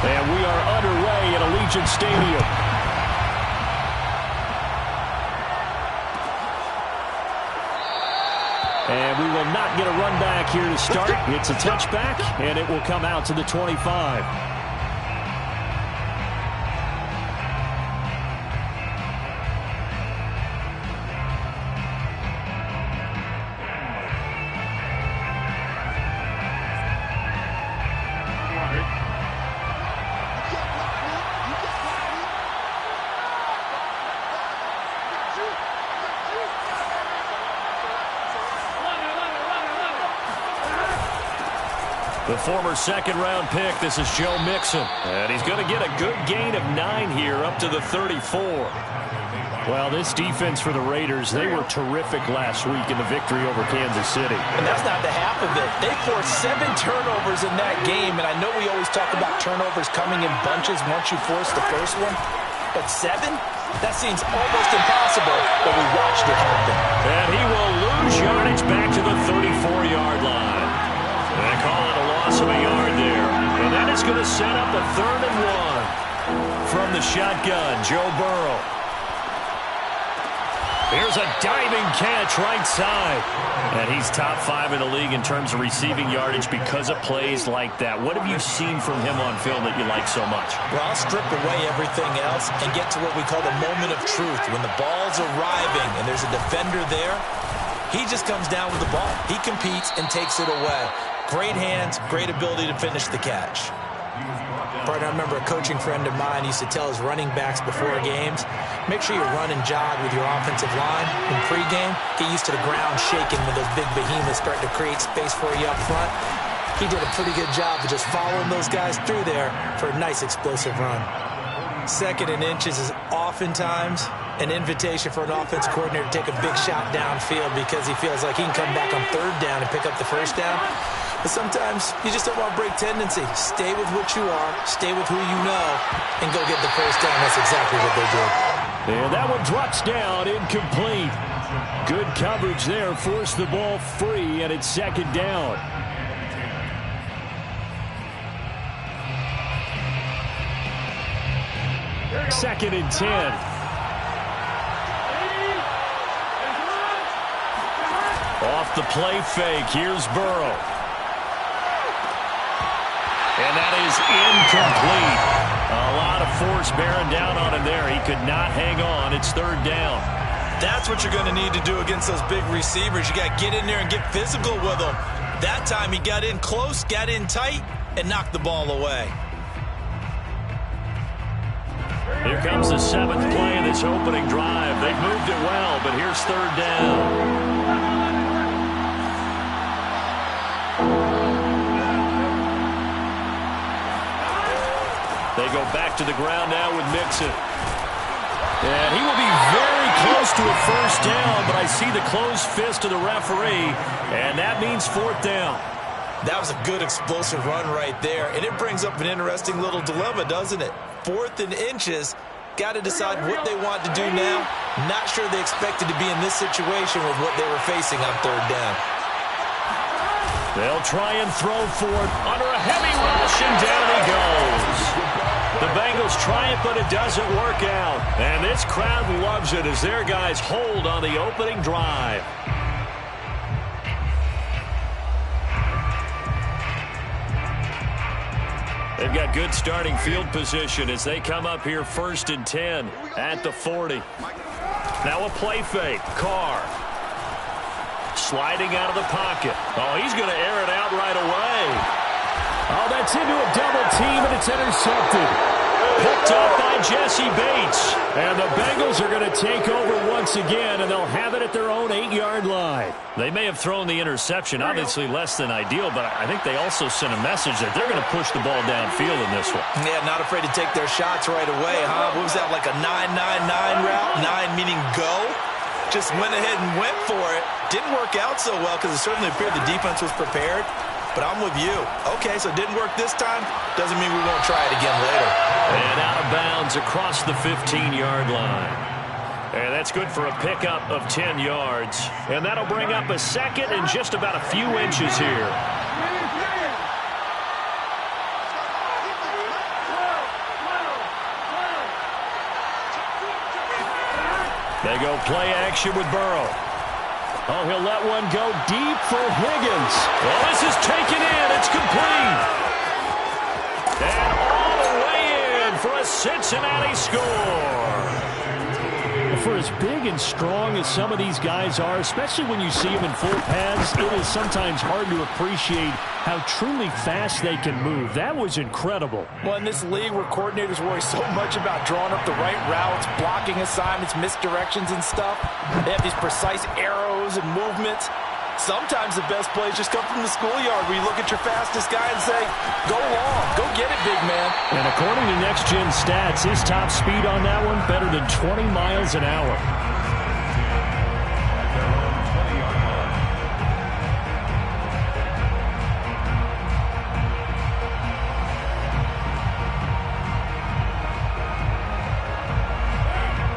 And we are underway at Allegiant Stadium. And we will not get a run back here to start. It's a touchback, and it will come out to the 25. The former second-round pick, this is Joe Mixon. And he's going to get a good gain of 9 here up to the 34. Well, this defense for the Raiders, they were terrific last week in the victory over Kansas City. And that's not the half of it. They forced 7 turnovers in that game, and I know we always talk about turnovers coming in bunches once you force the first one. But 7? That seems almost impossible, but we watched it happen. And he will lose yardage back to the 34-yard line. They call it a loss of a yard there. And that is going to set up a 3rd and 1 from the shotgun, Joe Burrow. Here's a diving catch right side. And he's top 5 in the league in terms of receiving yardage because of plays like that. What have you seen from him on film that you like so much? Well, I'll strip away everything else and get to what we call the moment of truth. When the ball's arriving and there's a defender there, he just comes down with the ball. He competes and takes it away. Great hands, great ability to finish the catch. Partner, I remember a coaching friend of mine used to tell his running backs before games, make sure you run and jog with your offensive line in pregame. Get used to the ground shaking when those big behemoths start to create space for you up front. He did a pretty good job of just following those guys through there for a nice explosive run. 2nd and inches is oftentimes an invitation for an offense coordinator to take a big shot downfield because he feels like he can come back on 3rd down and pick up the 1st down. But sometimes you just don't want to break tendency. Stay with what you are, stay with who you know, and go get the 1st down. That's exactly what they did. And that one drops down, incomplete. Good coverage there, forced the ball free, and it's 2nd down. Second and 10. Off the play fake, here's Burrow. And that is incomplete. A lot of force bearing down on him there. He could not hang on. It's 3rd down. That's what you're going to need to do against those big receivers. You got to get in there and get physical with them. That time he got in close, got in tight, and knocked the ball away. Here comes the 7th play of this opening drive. They've moved it well, but here's 3rd down. They go back to the ground now with Mixon. And he will be very close to a 1st down, but I see the closed fist of the referee, and that means 4th down. That was a good explosive run right there, and it brings up an interesting little dilemma, doesn't it? 4th and inches, got to decide what they want to do now. Not sure they expected to be in this situation with what they were facing on 3rd down. They'll try and throw for it under a heavy rush, and down he goes. The Bengals try it, but it doesn't work out. And this crowd loves it as their guys hold on the opening drive. They've got good starting field position as they come up here 1st and 10 at the 40. Now a play fake. Carr sliding out of the pocket. Oh, he's going to air it out right away. Oh, that's into a double team, and it's intercepted. Picked up by Jesse Bates. And the Bengals are going to take over once again, and they'll have it at their own 8-yard line. They may have thrown the interception, obviously less than ideal, but I think they also sent a message that they're going to push the ball downfield in this one. Yeah, not afraid to take their shots right away, huh? What was that, like a 9-9-9 route? 9 meaning go? Just went ahead and went for it. Didn't work out so well because it certainly appeared the defense was prepared. But I'm with you. Okay, so it didn't work this time. Doesn't mean we won't try it again later. And out of bounds across the 15-yard line. And that's good for a pickup of 10 yards. And that'll bring up a 2nd and just about a few inches here. They go play action with Burrow. Oh, he'll let one go deep for Higgins. Well, this is taken in. It's complete. And all the way in for a Cincinnati score. For as big and strong as some of these guys are, especially when you see them in full pads, it is sometimes hard to appreciate how truly fast they can move. That was incredible. Well, in this league where coordinators worry so much about drawing up the right routes, blocking assignments, misdirections and stuff, they have these precise arrows and movements. Sometimes the best plays just come from the schoolyard where you look at your fastest guy and say, go long, go get it, big man. And according to Next Gen Stats, his top speed on that one, better than 20 miles an hour.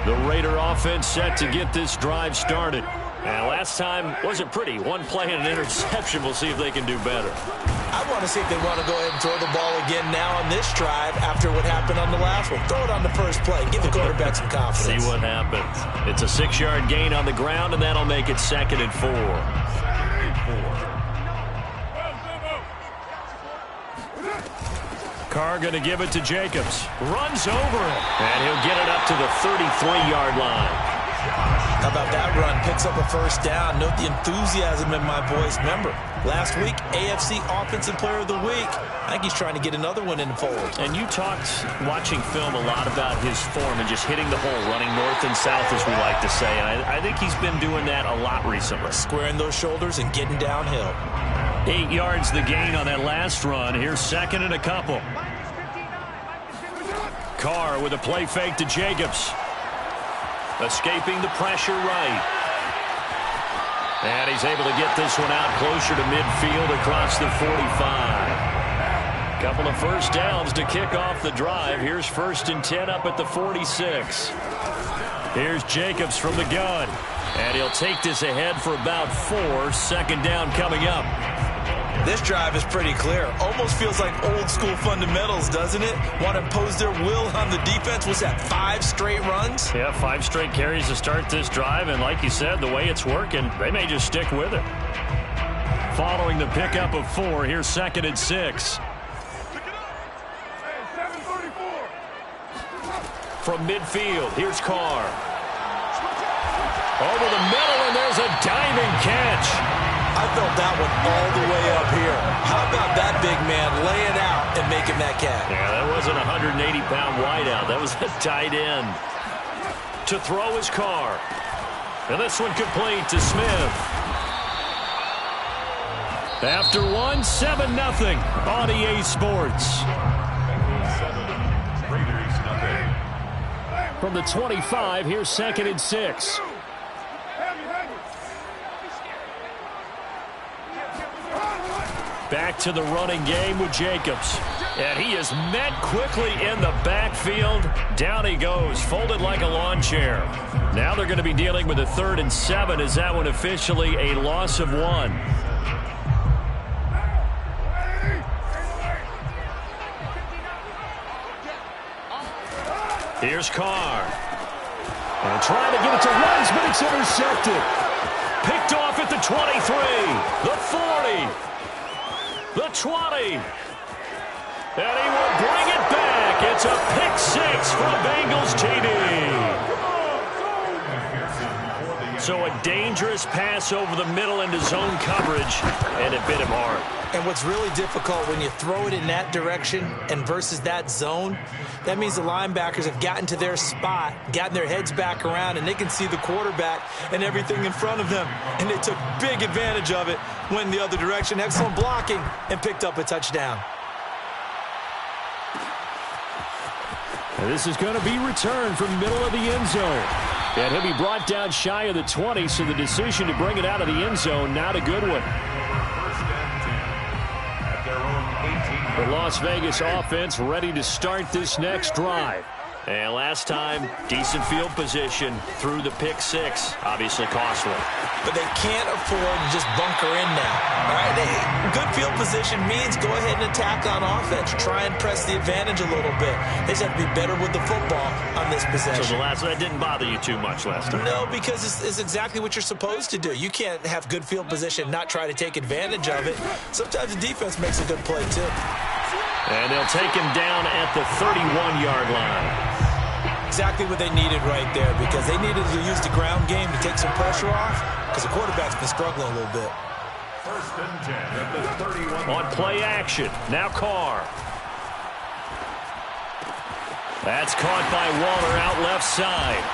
The Raider offense set to get this drive started. And last time wasn't pretty. One play and an interception. We'll see if they can do better. I want to see if they want to go ahead and throw the ball again now on this drive after what happened on the last one. Throw it on the first play. Give the quarterback some confidence. See what happens. It's a 6-yard gain on the ground, and that'll make it 2nd and 4. Carr going to give it to Jacobs. Runs over it. And he'll get it up to the 33-yard line. How about that run? Picks up a first down. Note the enthusiasm in my voice. Remember, last week, AFC Offensive Player of the Week. I think he's trying to get another one in the fold. And you talked, watching film, a lot about his form and just hitting the hole, running north and south, as we like to say. And I think he's been doing that a lot recently. Squaring those shoulders and getting downhill. 8 yards the gain on that last run. Here's 2nd and a couple. Carr with a play fake to Jacobs. Escaping the pressure right. And he's able to get this one out closer to midfield across the 45. Couple of first downs to kick off the drive. Here's 1st and 10 up at the 46. Here's Jacobs from the gun. And he'll take this ahead for about 4. 2nd down coming up. This drive is pretty clear. Almost feels like old school fundamentals, doesn't it? Want to impose their will on the defense. Was that 5 straight runs? Yeah, 5 straight carries to start this drive. And like you said, the way it's working, they may just stick with it. Following the pickup of 4, here's 2nd and 6. From midfield, here's Carr. Over the middle, and there's a diving catch. I felt that one all the way up here. How about that big man laying out and making that catch? Yeah, that wasn't a 180-pound wideout. That was a tight end. To throw his Carr. And this one complete to Smith. After one, 7-0 on EA Sports. From the 25, here's 2nd and 6. Back to the running game with Jacobs. And he is met quickly in the backfield. Down he goes, folded like a lawn chair. Now they're going to be dealing with a 3rd and 7. Is that one officially a loss of 1? Here's Carr. And trying to get it to Rice, but it's intercepted. Picked off at the 23, the 40. The 20. And he will bring it back. It's a pick-6 from Bengals TD. So a dangerous pass over the middle into zone coverage, and it bit him hard. And what's really difficult when you throw it in that direction and versus that zone, that means the linebackers have gotten to their spot, gotten their heads back around, and they can see the quarterback and everything in front of them. And they took big advantage of it, went the other direction, excellent blocking, and picked up a touchdown. And this is going to be returned from the middle of the end zone. And he'll be brought down shy of the 20, so the decision to bring it out of the end zone, not a good one. The Las Vegas offense ready to start this next drive. And last time, decent field position through the pick six. Obviously costly. But they can't afford to just bunker in now. All right, good field position means go ahead and attack on offense. Try and press the advantage a little bit. They just have to be better with the football on this possession. So that didn't bother you too much last time? No, because it's exactly what you're supposed to do. You can't have good field position and not try to take advantage of it. Sometimes the defense makes a good play, too. And they'll take him down at the 31-yard line. Exactly what they needed right there, because they needed to use the ground game to take some pressure off, because the quarterback's been struggling a little bit. First and 10 at the 31. On play action, now Carr. That's caught by Waller out left side.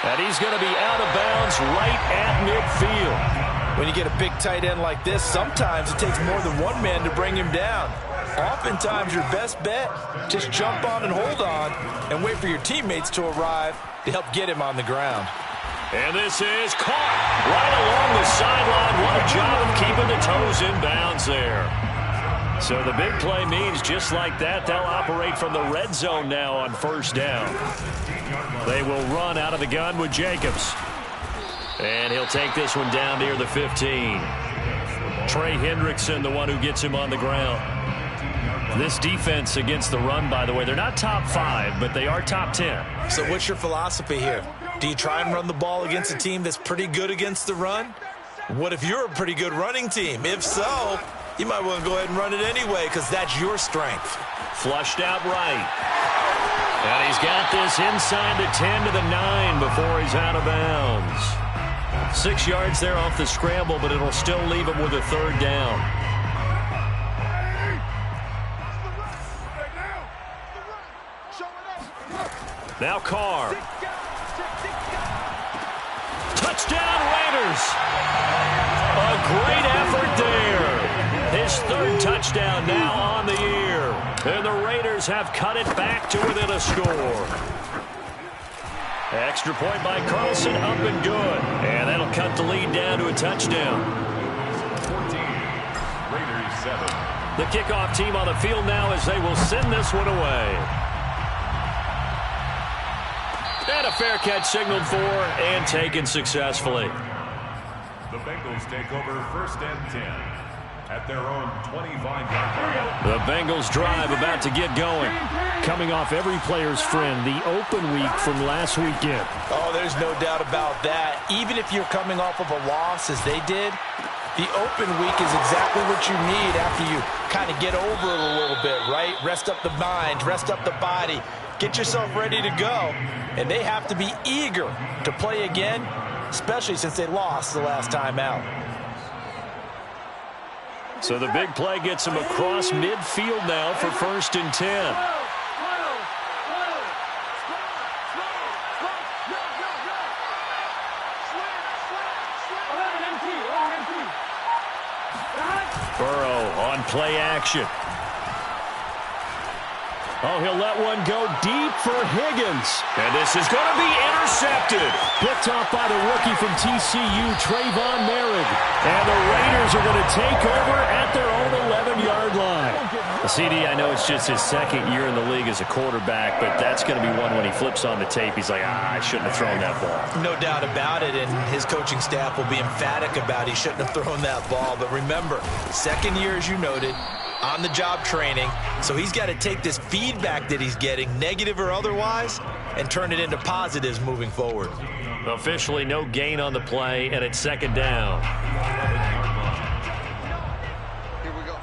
And he's going to be out of bounds right at midfield. When you get a big tight end like this, sometimes it takes more than one man to bring him down. Oftentimes, your best bet, just jump on and hold on and wait for your teammates to arrive to help get him on the ground. And this is caught right along the sideline. What a job of keeping the toes in bounds there. So the big play means just like that, they'll operate from the red zone now on first down. They will run out of the gun with Jacobs. And he'll take this one down near the 15. Trey Hendrickson, the one who gets him on the ground. This defense against the run, by the way, they're not top 5, but they are top 10. So what's your philosophy here? Do you try and run the ball against a team that's pretty good against the run? What if you're a pretty good running team? If so, you might want to go ahead and run it anyway, because that's your strength. Flushed out right. And he's got this inside the 10 to the 9 before he's out of bounds. 6 yards there off the scramble, but it'll still leave him with a third down. Now Carr. Touchdown Raiders. A great effort there. His third touchdown now on the year. And the Raiders have cut it back to within a score. Extra point by Carlson, up and good. And that'll cut the lead down to a touchdown. 14, Raiders 7. The kickoff team on the field now as they will send this one away. And a fair catch signaled for and taken successfully. The Bengals take over first and 10 at their own 25-yard line. The Bengals drive about to get going. Coming off every player's friend, the open week from last weekend. Oh, there's no doubt about that. Even if you're coming off of a loss as they did, the open week is exactly what you need after you kind of get over it a little bit, right? Rest up the mind, rest up the body, get yourself ready to go. And they have to be eager to play again, especially since they lost the last time out. So the big play gets him across midfield now for first and 10. Burrow on play action. Oh, he'll let one go deep for Higgins. And this is going to be intercepted. Picked off by the rookie from TCU, Trayvon Merritt. And the Raiders are going to take over at their own 11-yard line. CD, I know it's just his second year in the league as a quarterback, but that's going to be one when he flips on the tape. He's like, I shouldn't have thrown that ball. No doubt about it, and his coaching staff will be emphatic about he shouldn't have thrown that ball. But remember, second year, as you noted, on-the-job training, so he's got to take this feedback that he's getting, negative or otherwise, and turn it into positives moving forward. Officially no gain on the play, and it's second down. Here we go.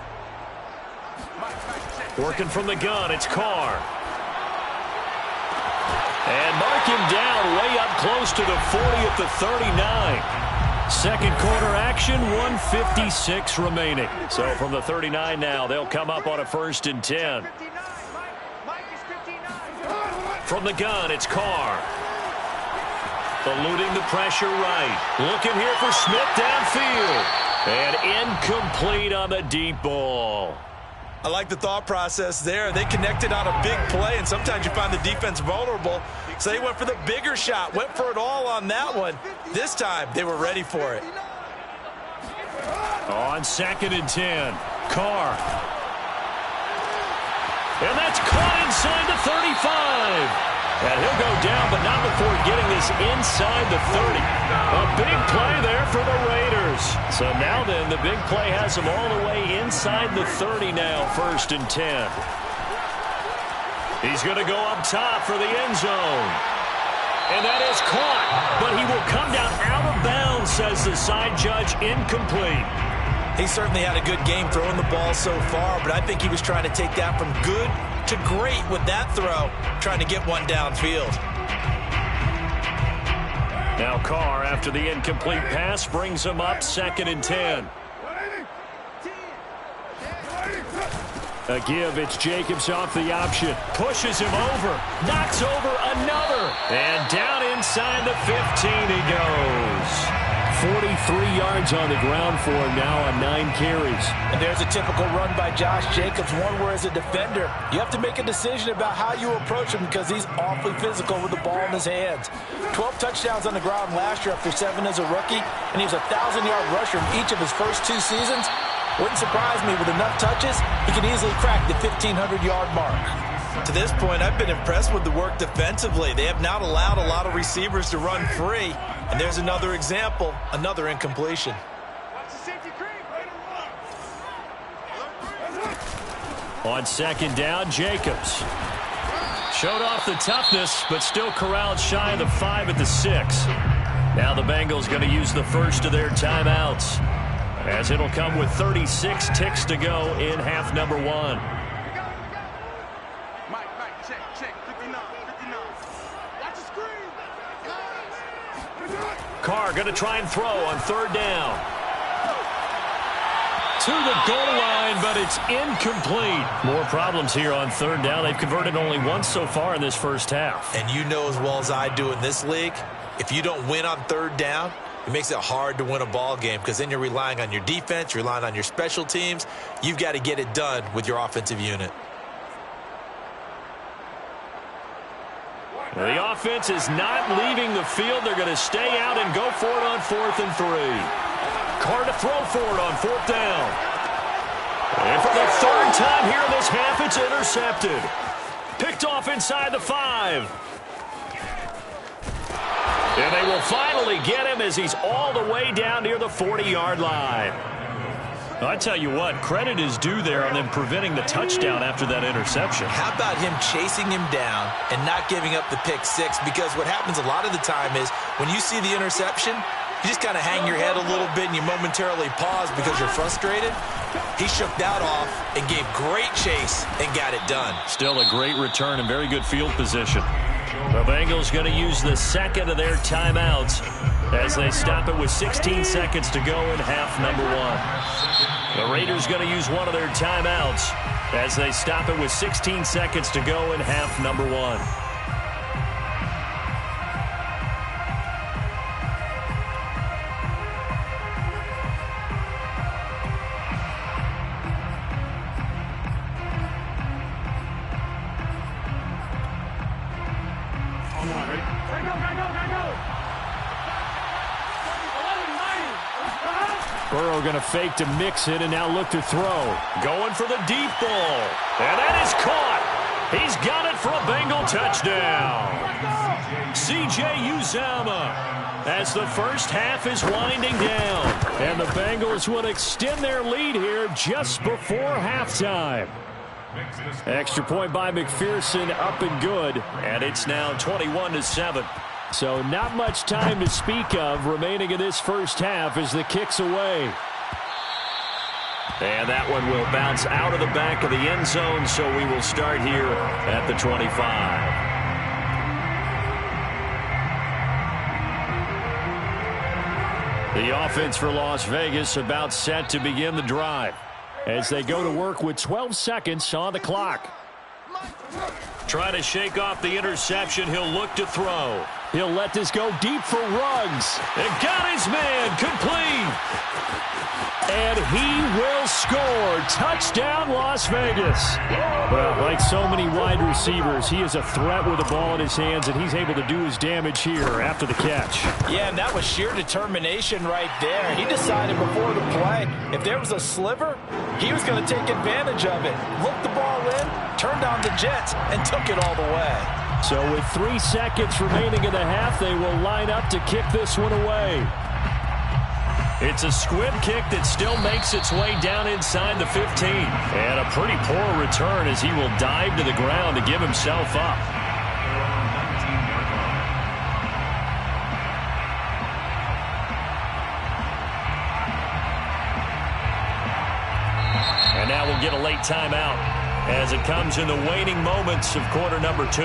Working from the gun, it's Carr. And mark him down way up close to the 40 at the 39. Second quarter action, 1:56 remaining. So from the 39 now, they'll come up on a first and 10. From the gun, it's Carr. Eluding the pressure right. Looking here for Smith downfield. And incomplete on the deep ball. I like the thought process there. They connected on a big play, and sometimes you find the defense vulnerable. So they went for the bigger shot, went for it all on that one. This time, they were ready for it. On second and 10, Carr. And that's caught inside the 35. And he'll go down, but not before getting this inside the 30. A big play there for the Raiders. So now then, the big play has them all the way inside the 30 now, 1st and 10. He's going to go up top for the end zone. And that is caught, but he will come down out of bounds, says the side judge, incomplete. He certainly had a good game throwing the ball so far, but I think he was trying to take that from good to great with that throw, trying to get one downfield. Now Carr, after the incomplete pass, brings him up 2nd and 10. A give, it's Jacobs off the option. Pushes him over. Knocks over another. And down inside the 15 he goes. 43 yards on the ground for him now on 9 carries. And there's a typical run by Josh Jacobs, one where as a defender, you have to make a decision about how you approach him because he's awfully physical with the ball in his hands. 12 touchdowns on the ground last year after 7 as a rookie, and he was a 1,000-yard rusher in each of his first 2 seasons. Wouldn't surprise me with enough touches, he could easily crack the 1,500-yard mark. To this point, I've been impressed with the work defensively. They have not allowed a lot of receivers to run free. And there's another example, another incompletion. On 2nd down, Jacobs. Showed off the toughness, but still corralled shy of the 5 at the 6. Now the Bengals going to use the first of their timeouts, as it'll come with 36 ticks to go in half number 1. Carr going to try and throw on 3rd down. To the goal line, but it's incomplete. More problems here on 3rd down. They've converted only once so far in this first half. And you know as well as I do in this league, if you don't win on 3rd down, it makes it hard to win a ball game because then you're relying on your defense, you're relying on your special teams. You've got to get it done with your offensive unit. Well, the offense is not leaving the field. They're going to stay out and go for it on 4th and 3. Carr to throw for it on 4th down. And for the 3rd time here in this half, it's intercepted. Picked off inside the 5. And they will finally get him as he's all the way down near the 40-yard line. I tell you what, credit is due there on them preventing the touchdown after that interception. How about him chasing him down and not giving up the pick 6? Because what happens a lot of the time is when you see the interception, you just kind of hang your head a little bit and you momentarily pause because you're frustrated. He shook that off and gave great chase and got it done. Still a great return and very good field position. The Bengals going to use the 2nd of their timeouts as they stop it with 16 seconds to go in half number 1. The Raiders going to use one of their timeouts as they stop it with 16 seconds to go in half number 1. Burrow going to fake to mix it and now look to throw. Going for the deep ball. And that is caught. He's got it for a Bengal touchdown. C.J. Uzomah as the first half is winding down. And the Bengals would extend their lead here just before halftime. Extra point by McPherson, up and good. And it's now 21-7. So not much time to speak of remaining in this first half as the kick's away. And that one will bounce out of the back of the end zone, so we will start here at the 25. The offense for Las Vegas about set to begin the drive as they go to work with 12 seconds on the clock. Trying to shake off the interception. He'll look to throw. He'll let this go deep for Ruggs. And got his man complete. And he will score. Touchdown, Las Vegas. Well, like so many wide receivers, he is a threat with the ball in his hands, and he's able to do his damage here after the catch. Yeah, and that was sheer determination right there. He decided before the play, if there was a sliver, he was going to take advantage of it. Looked the ball in, turned on the Jets, and took it all the way. So with 3 seconds remaining in the half, they will line up to kick this one away. It's a squib kick that still makes its way down inside the 15. And a pretty poor return as he will dive to the ground to give himself up. And now we'll get a late timeout as it comes in the waning moments of quarter number 2.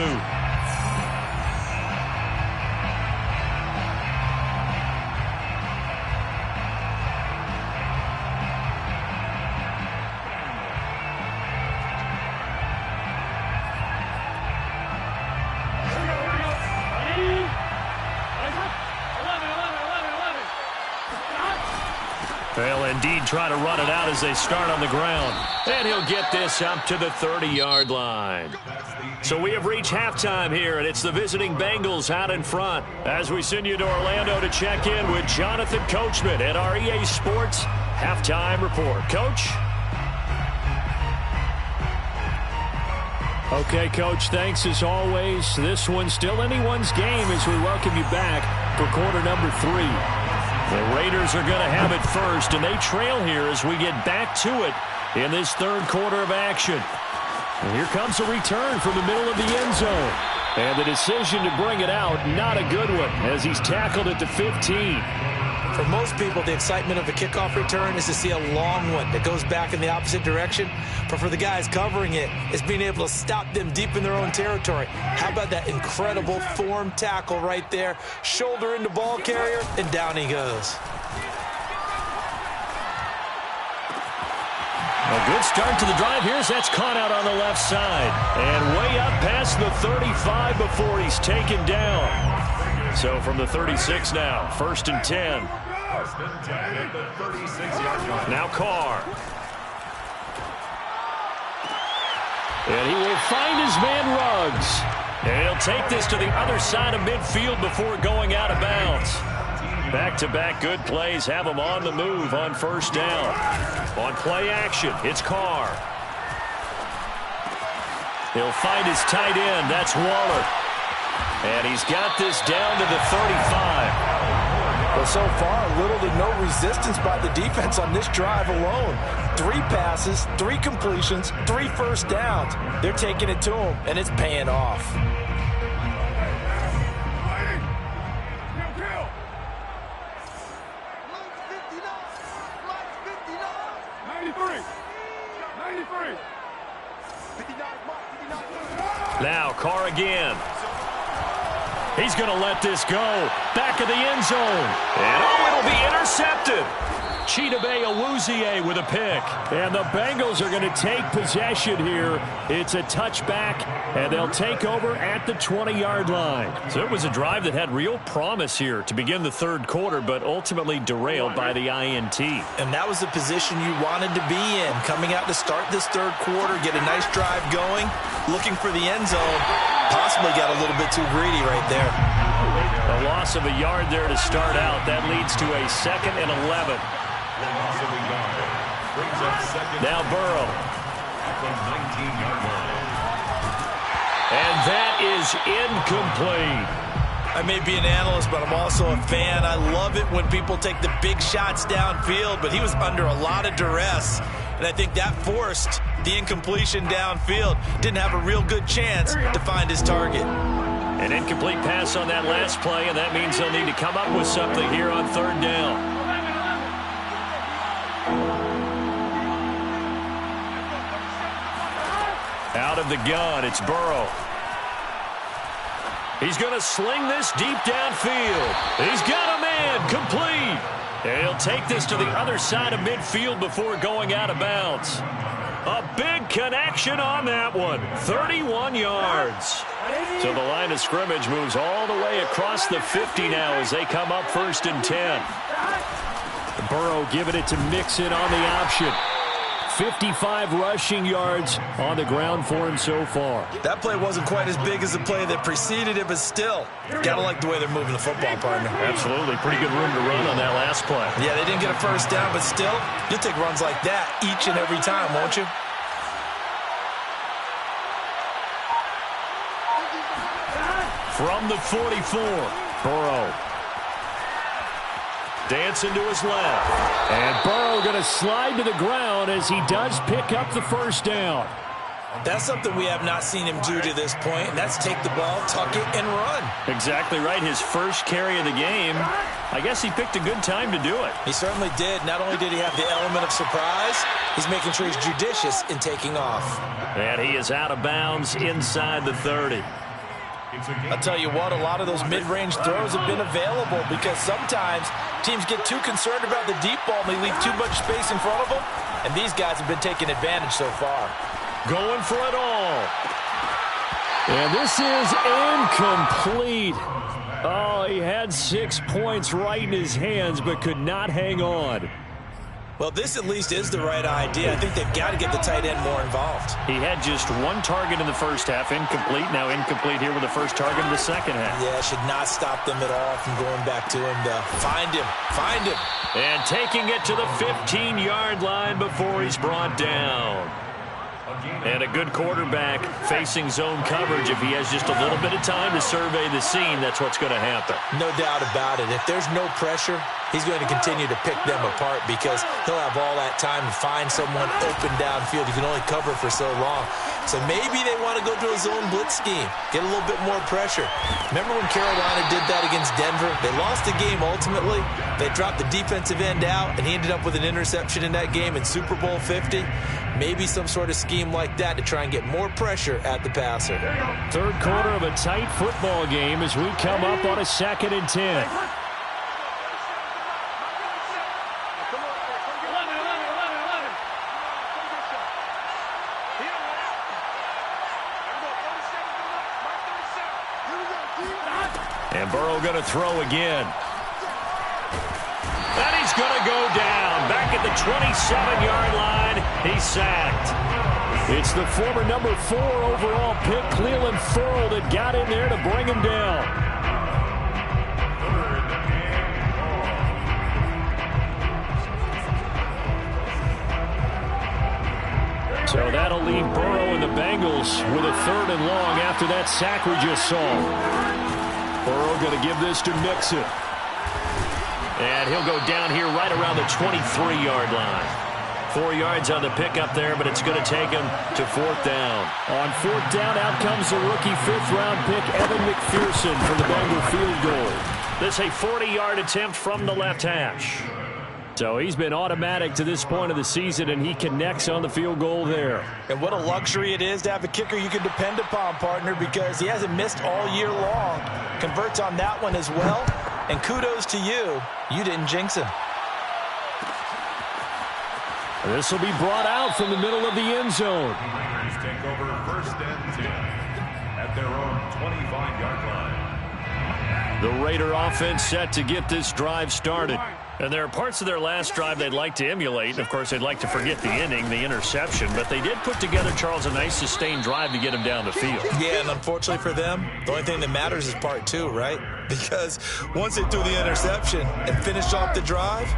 They'll indeed try to run it out as they start on the ground. And he'll get this up to the 30-yard line. So we have reached halftime here, and it's the visiting Bengals out in front. As we send you to Orlando to check in with Jonathan Coachman at our EA Sports Halftime Report. Coach? Okay, Coach, thanks as always. This one's still anyone's game as we welcome you back for quarter number 3. The Raiders are going to have it first, and they trail here as we get back to it in this third quarter of action. And here comes a return from the middle of the end zone. And the decision to bring it out, not a good one, as he's tackled at the 15. For most people, the excitement of a kickoff return is to see a long one that goes back in the opposite direction. But for the guys covering it, it's being able to stop them deep in their own territory. How about that incredible form tackle right there? Shoulder into ball carrier, and down he goes. A good start to the drive. Here's that's caught out on the left side. And way up past the 35 before he's taken down. So from the 36 now, 1st and 10. At the 36-yard line. Now Carr. And he will find his man Ruggs. And he'll take this to the other side of midfield before going out of bounds. Back-to-back good plays have him on the move on first down. On play action, it's Carr. He'll find his tight end. That's Waller. And he's got this down to the 35. Well, so far, little to no resistance by the defense on this drive alone. 3 passes, 3 completions, 3 first downs. They're taking it to him, and it's paying off. Now Carr again. He's going to let this go. Back of the end zone. And it'll be intercepted. Chidobe Awuzie with a pick. And the Bengals are going to take possession here. It's a touchback, and they'll take over at the 20-yard line. So it was a drive that had real promise here to begin the third quarter, but ultimately derailed by the INT. And that was the position you wanted to be in. Coming out to start this third quarter, get a nice drive going, looking for the end zone. Possibly got a little bit too greedy right there. A loss of a yard there to start out. That leads to a 2nd and 11. Now Burrow. And that is incomplete. I may be an analyst, but I'm also a fan. I love it when people take the big shots downfield, but he was under a lot of duress. And I think that forced the incompletion downfield. Didn't have a real good chance to find his target. An incomplete pass on that last play, and that means they'll need to come up with something here on third down. Out of the gun, it's Burrow. He's going to sling this deep downfield. He's got a man, complete. And he'll take this to the other side of midfield before going out of bounds. A big connection on that one. 31 yards. So the line of scrimmage moves all the way across the 50 now as they come up 1st and 10. Burrow giving it to Mixon on the option. 55 rushing yards on the ground for him so far. That play wasn't quite as big as the play that preceded it, but still, gotta like the way they're moving the football, partner. Absolutely. Pretty good room to run on that last play. Yeah, they didn't get a first down, but still, you'll take runs like that each and every time, won't you? From the 44, Burrow. Dancing to his left. And Burrow going to slide to the ground as he does pick up the first down. That's something we have not seen him do to this point, and that's take the ball, tuck it, and run. Exactly right. His first carry of the game. I guess he picked a good time to do it. He certainly did. Not only did he have the element of surprise, he's making sure he's judicious in taking off. And he is out of bounds inside the 30. I'll tell you what, a lot of those mid-range throws have been available because sometimes teams get too concerned about the deep ball and they leave too much space in front of them, and these guys have been taking advantage so far. Going for it all. And this is incomplete. Oh, he had 6 points right in his hands but could not hang on. Well, this at least is the right idea. I think they've got to get the tight end more involved. He had just 1 target in the first half, incomplete. Now incomplete here with the first target in the second half. Yeah, should not stop them at all from going back to him to find him. Find him. And taking it to the 15-yard line before he's brought down. And a good quarterback facing zone coverage. If he has just a little bit of time to survey the scene, that's what's going to happen. No doubt about it. If there's no pressure, he's going to continue to pick them apart because he'll have all that time to find someone open downfield. You can only cover for so long. So maybe they want to go to a zone blitz scheme, get a little bit more pressure. Remember when Carolina did that against Denver? They lost the game ultimately. They dropped the defensive end out, and he ended up with an interception in that game in Super Bowl 50. Maybe some sort of scheme like that to try and get more pressure at the passer. Third quarter of a tight football game as we come up on a 2nd and 10. And Burrow going to throw again. And he's going to go down. Back at the 27-yard line, he's sacked. It's the former number 4 overall pick, Cleveland Ferrell, that got in there to bring him down. So that'll leave Burrow and the Bengals with a 3rd and long after that sack we just saw. Burrow going to give this to Mixon. And he'll go down here right around the 23-yard line. 4 yards on the pickup there, but it's going to take him to 4th down. On 4th down, out comes the rookie 5th-round pick, Evan McPherson, for the Bengal field goal. This a 40-yard attempt from the left hash. So he's been automatic to this point of the season, and he connects on the field goal there. And what a luxury it is to have a kicker you can depend upon, partner, because he hasn't missed all year long. Converts on that one as well. And kudos to you. You didn't jinx him. This will be brought out from the middle of the end zone. Raiders take over 1st and 10 at their own 25-yard line. The Raider offense set to get this drive started. And there are parts of their last drive they'd like to emulate. Of course, they'd like to forget the inning, the interception. But they did put together, Charles, a nice sustained drive to get him down the field. Yeah, and unfortunately for them, the only thing that matters is part 2, right? Because once they threw the interception and finished off the drive,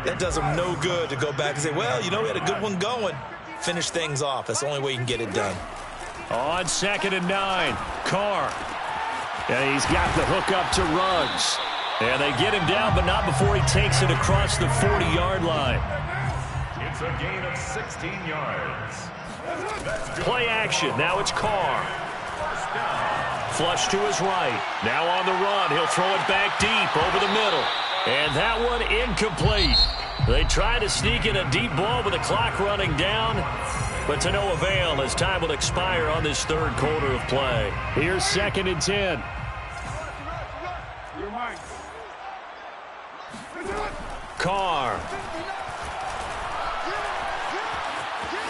that does them no good to go back and say, well, you know, we had a good one going. Finish things off. That's the only way you can get it done. On 2nd and 9, Carr. And he's got the hook up to Ruggs. And they get him down, but not before he takes it across the 40-yard line. It's a gain of 16 yards. Play action. Now it's Carr. Flush to his right. Now on the run. He'll throw it back deep over the middle. And that one incomplete. They try to sneak in a deep ball with the clock running down, but to no avail as time will expire on this 3rd quarter of play. Here's 2nd and 10. Carr.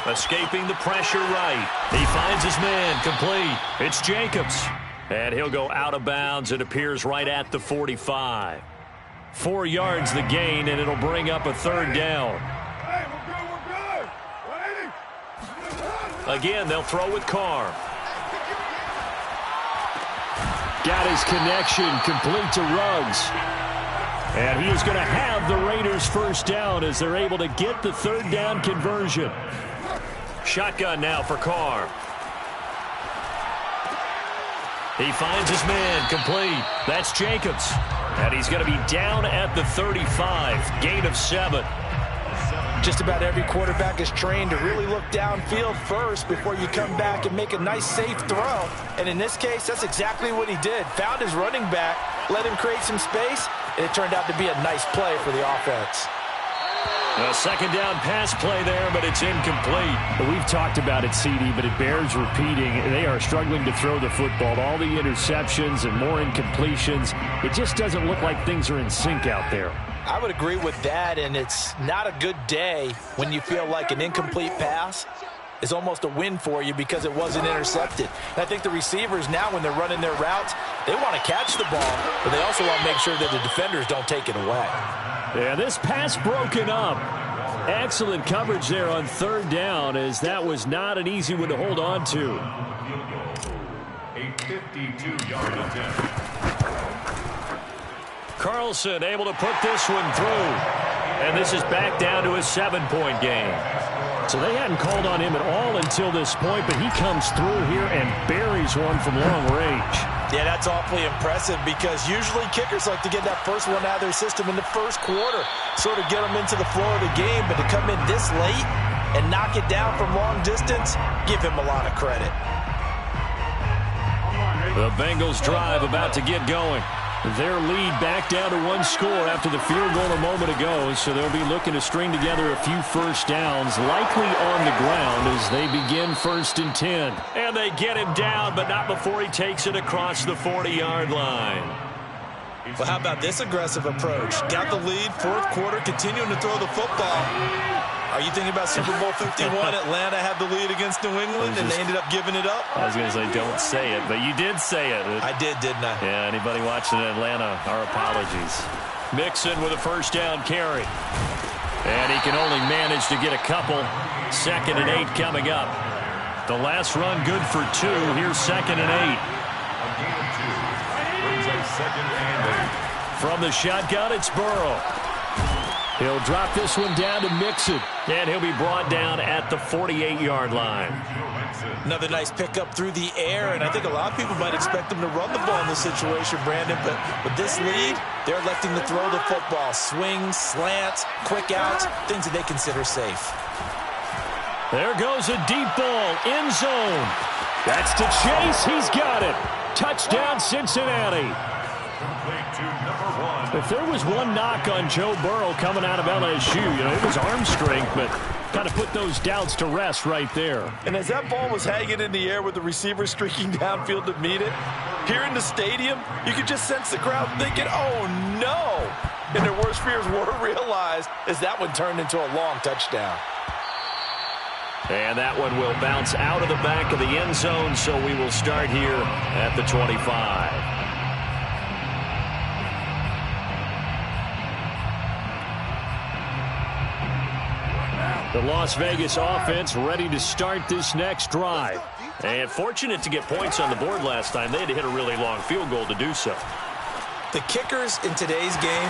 Escaping the pressure right. He finds his man complete. It's Jacobs. And he'll go out of bounds. It appears right at the 45. 4 yards the gain, and it'll bring up a 3rd down. Again, they'll throw with Carr. Got his connection complete to Ruggs. And he is going to have the Raiders' 1st down as they're able to get the 3rd down conversion. Shotgun now for Carr. He finds his man complete. That's Jacobs. And he's going to be down at the 35. Gain of 7. Just about every quarterback is trained to really look downfield first before you come back and make a nice, safe throw. And in this case, that's exactly what he did. Found his running back, let him create some space, and it turned out to be a nice play for the offense. A 2nd down pass play there, but it's incomplete. We've talked about it, CD, but it bears repeating. They are struggling to throw the football. All the interceptions and more incompletions. It just doesn't look like things are in sync out there. I would agree with that, and it's not a good day when you feel like an incomplete pass is almost a win for you because it wasn't intercepted. And I think the receivers now, when they're running their routes, they want to catch the ball, but they also want to make sure that the defenders don't take it away. Yeah, this pass broken up. Excellent coverage there on 3rd down, as that was not an easy one to hold on to. A 52-yard attempt. Carlson able to put this one through. And this is back down to a 7-point game. So they hadn't called on him at all until this point, but he comes through here and buries one from long range. Yeah, that's awfully impressive because usually kickers like to get that first one out of their system in the 1st quarter, sort of get them into the flow of the game, but to come in this late and knock it down from long distance, give him a lot of credit. The Bengals drive about to get going. Their lead back down to 1 score after the field goal a moment ago, so they'll be looking to string together a few 1st downs, likely on the ground as they begin 1st and 10. And they get him down, but not before he takes it across the 40-yard line. Well, how about this aggressive approach? Got the lead, 4th quarter, continuing to throw the football. Are you thinking about Super Bowl 51? Atlanta had the lead against New England, and they ended up giving it up? I was going to say, don't say it, but you did say it. I did, didn't I? Yeah, anybody watching Atlanta, our apologies. Mixon with a 1st down carry. And he can only manage to get a couple. 2nd and 8 coming up. The last run good for 2. Here's 2nd and 8. A gain of 2 brings up 2nd and 8. From the shotgun, it's Burrow. He'll drop this one down to Mixon, and he'll be brought down at the 48-yard line. Another nice pickup through the air, and I think a lot of people might expect them to run the ball in this situation, Brandon, but with this lead, they're electing to throw the football. Swings, slants, quick outs, things that they consider safe. There goes a deep ball, end zone. That's to Chase. He's got it. Touchdown, Cincinnati. If there was one knock on Joe Burrow coming out of LSU, it was arm strength, but kind of put those doubts to rest right there. And as that ball was hanging in the air with the receiver streaking downfield to meet it, here in the stadium, you could just sense the crowd thinking, oh, no. And their worst fears were realized as that one turned into a long touchdown. And that one will bounce out of the back of the end zone, so we will start here at the 25. The Las Vegas offense ready to start this next drive. And fortunate to get points on the board last time. They had to hit a really long field goal to do so. The kickers in today's game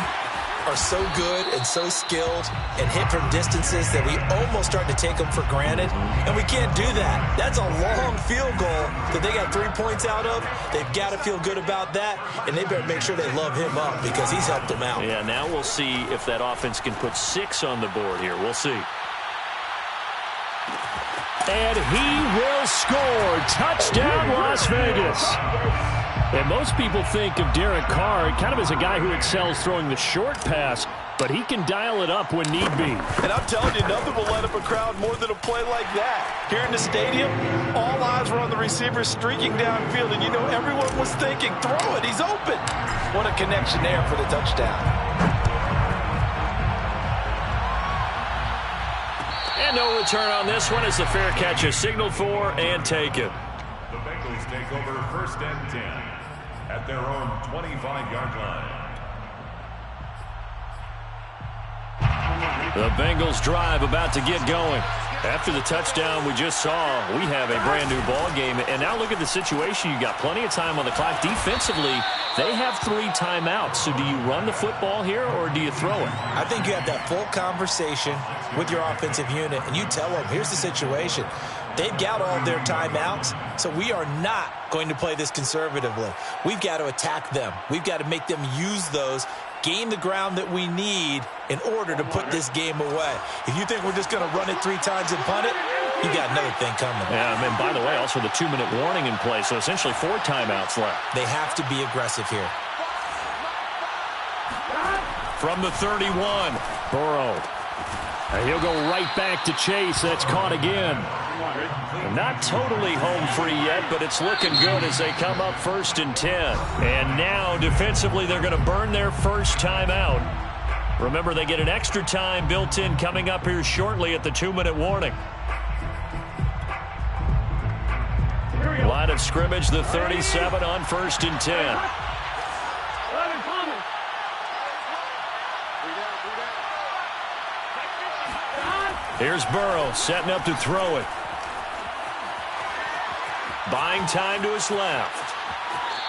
are so good and so skilled and hit from distances that we almost start to take them for granted, and we can't do that. That's a long field goal that they got 3 points out of. They've got to feel good about that, and they better make sure they love him up because he's helped them out. Yeah, now we'll see if that offense can put 6 on the board here. We'll see. And he will score. Touchdown, Las Vegas. And most people think of Derek Carr kind of as a guy who excels throwing the short pass, but he can dial it up when need be. And I'm telling you, nothing will light up a crowd more than a play like that. Here in the stadium, all eyes were on the receiver streaking downfield, and you know everyone was thinking, throw it, he's open. What a connection there for the touchdown. And no return on this one as the fair catch is signaled for and taken. The Bengals take over 1st and 10 at their own 25-yard line. The Bengals drive about to get going. After the touchdown we just saw, we have a brand-new ball game. And now look at the situation. You got plenty of time on the clock. Defensively, they have 3 timeouts. So do you run the football here or do you throw it? I think you have that full conversation with your offensive unit, and you tell them, here's the situation. They've got all of their timeouts, so we are not going to play this conservatively. We've got to attack them. We've got to make them use those, gain the ground that we need in order to put this game away. If you think we're just going to run it 3 times and punt it, you got another thing coming. Yeah, and by the way, also the 2-minute warning in play, so essentially 4 timeouts left. They have to be aggressive here. From the 31, Burrow. And he'll go right back to Chase. That's caught again. Not totally home free yet, but it's looking good as they come up 1st and 10. And now, defensively, they're going to burn their first timeout. Remember, they get an extra time built in coming up here shortly at the 2-minute warning. Line of scrimmage, the 37 on 1st and 10. Here's Burrow setting up to throw it. Buying time to his left.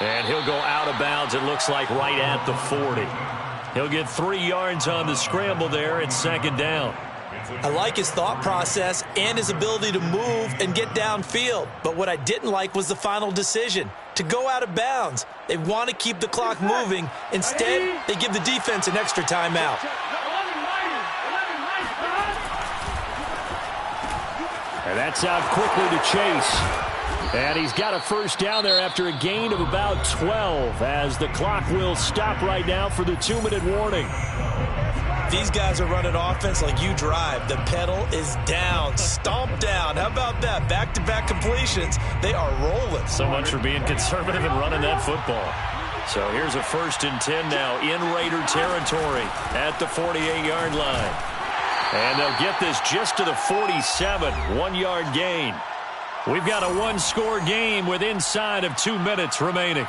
And he'll go out of bounds, it looks like right at the 40. He'll get 3 yards on the scramble there at 2nd down. I like his thought process and his ability to move and get downfield. But what I didn't like was the final decision, to go out of bounds. They want to keep the clock moving. Instead, they give the defense an extra timeout. And that's out quickly to Chase. And he's got a 1st down there after a gain of about 12 as the clock will stop right now for the 2-minute warning. These guys are running offense like you drive. The pedal is down, stomp down. How about that? Back-to-back completions. They are rolling. So much for being conservative and running that football. So here's a 1st and 10 now in Raider territory at the 48-yard line. And they'll get this just to the 47, 1-yard gain. We've got a 1-score game with inside of 2 minutes remaining.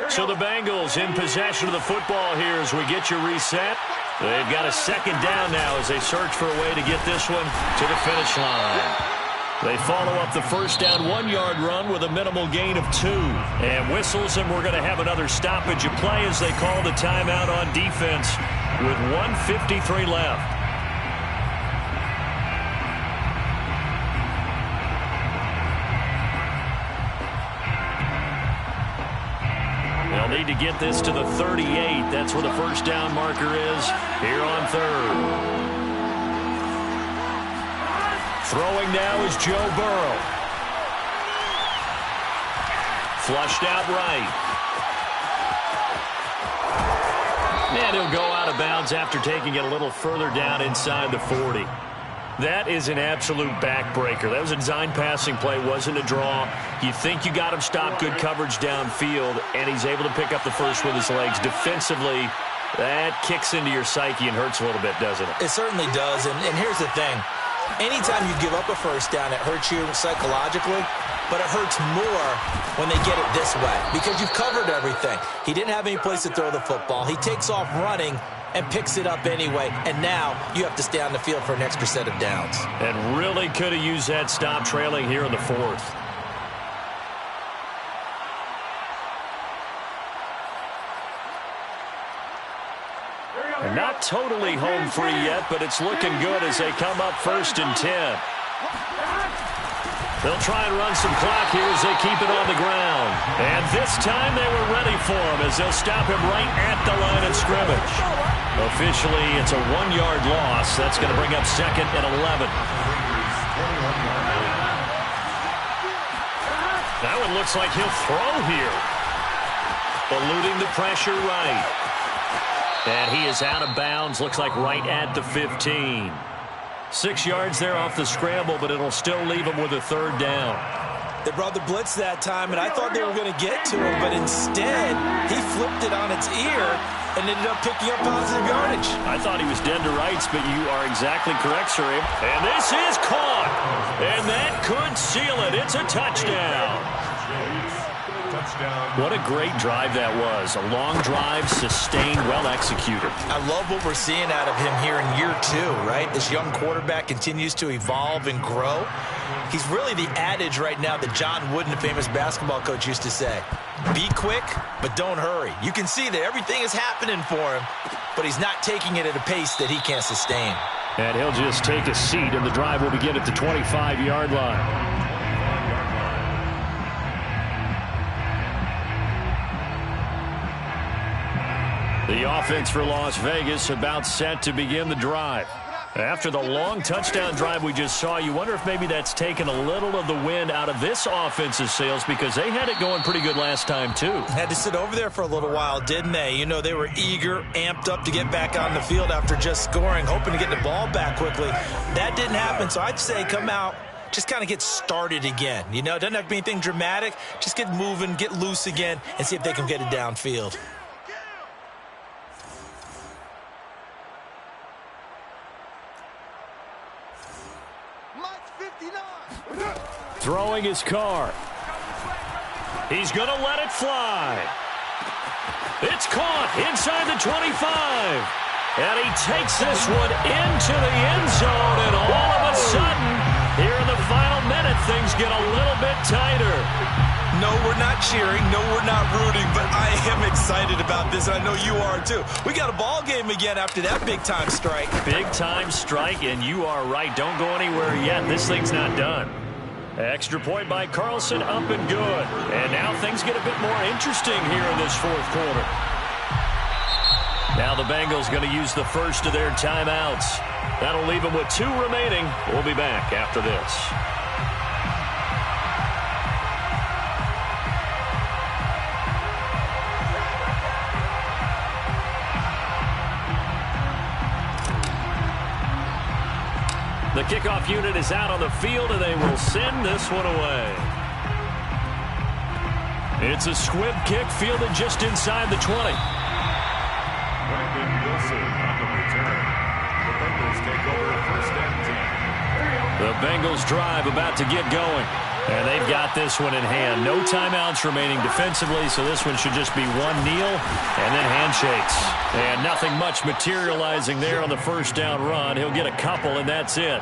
So the Bengals in possession of the football here as we get you reset. They've got a 2nd down now as they search for a way to get this one to the finish line. They follow up the 1st down 1-yard run with a minimal gain of 2. And whistles, and we're going to have another stoppage of play as they call the timeout on defense with 1:53 left. They'll need to get this to the 38. That's where the 1st down marker is here on 3rd. Throwing now is Joe Burrow. Flushed out right. And he'll go out of bounds after taking it a little further down inside the 40. That is an absolute backbreaker. That was a design passing play, wasn't a draw. You think you got him stopped, good coverage downfield, and he's able to pick up the first with his legs. Defensively, that kicks into your psyche and hurts a little bit, doesn't it? It certainly does, and here's the thing. Anytime you give up a 1st down, it hurts you psychologically, but it hurts more when they get it this way because you've covered everything. He didn't have any place to throw the football. He takes off running and picks it up anyway, and now you have to stay on the field for an extra set of downs. And really could have used that stop trailing here in the 4th. And not totally home free yet, but it's looking good as they come up 1st and 10. They'll try and run some clock here as they keep it on the ground. And this time they were ready for him as they'll stop him right at the line of scrimmage. Officially, it's a 1-yard loss. That's going to bring up 2nd and 11. That one looks like he'll throw here. Eluding the pressure right. And he is out of bounds, looks like right at the 15. 6 yards there off the scramble, but it'll still leave him with a 3rd down. They brought the blitz that time, and I thought they were going to get to him, but instead, he flipped it on its ear and ended up picking up positive yardage. I thought he was dead to rights, but you are exactly correct, sir. And this is caught. And that could seal it. It's a touchdown. What a great drive that was. A long drive, sustained, well executed. I love what we're seeing out of him here in year 2, right? This young quarterback continues to evolve and grow. He's really the adage right now that John Wooden, the famous basketball coach, used to say. Be quick, but don't hurry. You can see that everything is happening for him, but he's not taking it at a pace that he can't sustain. And he'll just take a seat, and the drive will begin at the 25-yard line. The offense for Las Vegas about set to begin the drive. After the long touchdown drive we just saw, you wonder if maybe that's taken a little of the wind out of this offense's sails, because they had it going pretty good last time, too. Had to sit over there for a little while, didn't they? You know, they were eager, amped up to get back on the field after just scoring, hoping to get the ball back quickly. That didn't happen, so I'd say come out, just kind of get started again. You know, it doesn't have to be anything dramatic. Just get moving, get loose again, and see if they can get it downfield. Throwing his car. He's going to let it fly. It's caught inside the 25. And he takes this one into the end zone. And all of a sudden, here in the final minute, things get a little bit tighter. No, we're not cheering. No, we're not rooting. But I am excited about this, and I know you are too. We got a ball game again after that big-time strike. Big-time strike, and you are right. Don't go anywhere yet. This thing's not done. Extra point by Carlson, up and good. And now things get a bit more interesting here in this fourth quarter. Now the Bengals going to use the first of their timeouts. That'll leave them with 2 remaining. We'll be back after this. The kickoff unit is out on the field, and they will send this one away. It's a squib kick fielded just inside the 20. The Bengals drive about to get going. And they've got this one in hand. No timeouts remaining defensively, so this one should just be one kneel and then handshakes. And nothing much materializing there on the first down run. He'll get a couple, and that's it.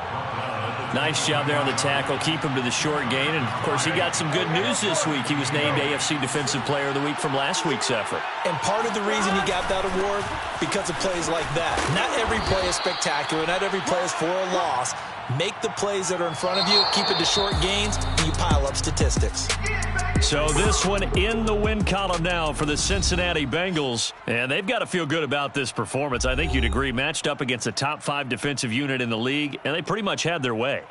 Nice job there on the tackle. Keep him to the short gain. And, of course, he got some good news this week. He was named AFC Defensive Player of the Week from last week's effort. And part of the reason he got that award, because of plays like that. Not every play is spectacular. Not every play is for a loss. Make the plays that are in front of you, keep it to short gains, and you pile up statistics. So this one in the win column now for the Cincinnati Bengals. And they've got to feel good about this performance. I think you'd agree, matched up against a top 5 defensive unit in the league, and they pretty much had their way.